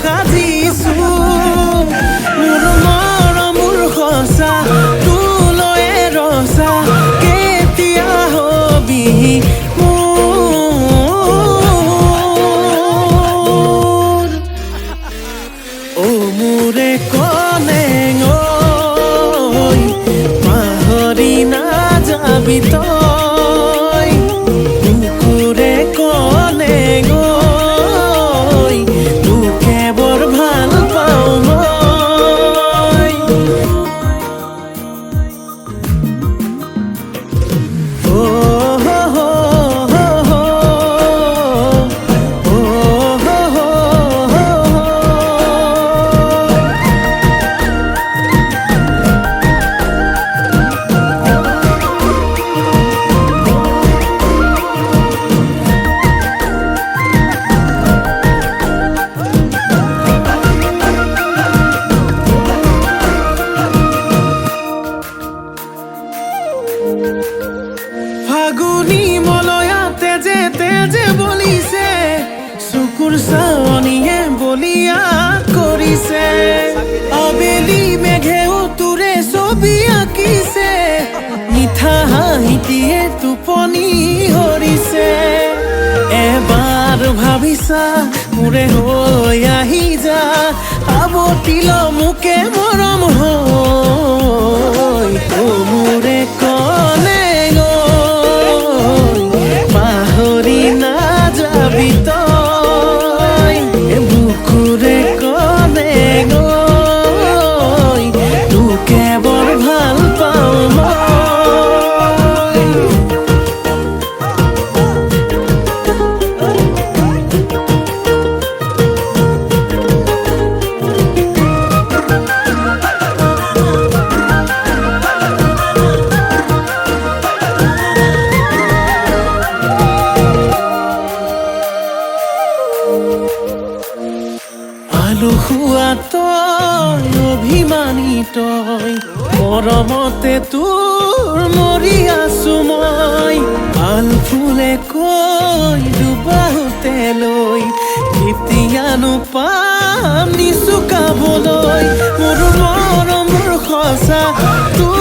সাজিছো মোৰ মৰমৰ সঁচা তুলয়ে ৰচা কেতিয়া হবি মোৰ ও মোৰে কলেং ঐ পাহৰি নাযাবি তই বুকুৰে কলেং ঐ তোকে বৰ ভাল পাওঁ মই ও ফাগুনি মলয়া তেজে তেজে বলিছে চকুৰ চাৱনিয়ে বলিয়া কৰিছে আবেলি মেঘেও তোৰে ছবি আঁকিছে মিঠা হাঁহিটিয়ে টোপনি হৰিছে এবাৰ ভাবিছা মোৰে হৈ আহি যা আৱতিল মোকে মৰম হৈ ও মোৰে কলেং পাহৰি নাযাবি তই বুকুৰে কলেং তোকে বৰ ভাল পাওঁ মই আলসুৱা তই অভিমানী তই মৰমতে তোৰ মৰি আছো মই ভাল ফুলে কৈ দুবাহুতে লৈ কেতিয়ানো পাম নিচুকাবলৈ মোৰ মৰমৰ সঁচা তোৰ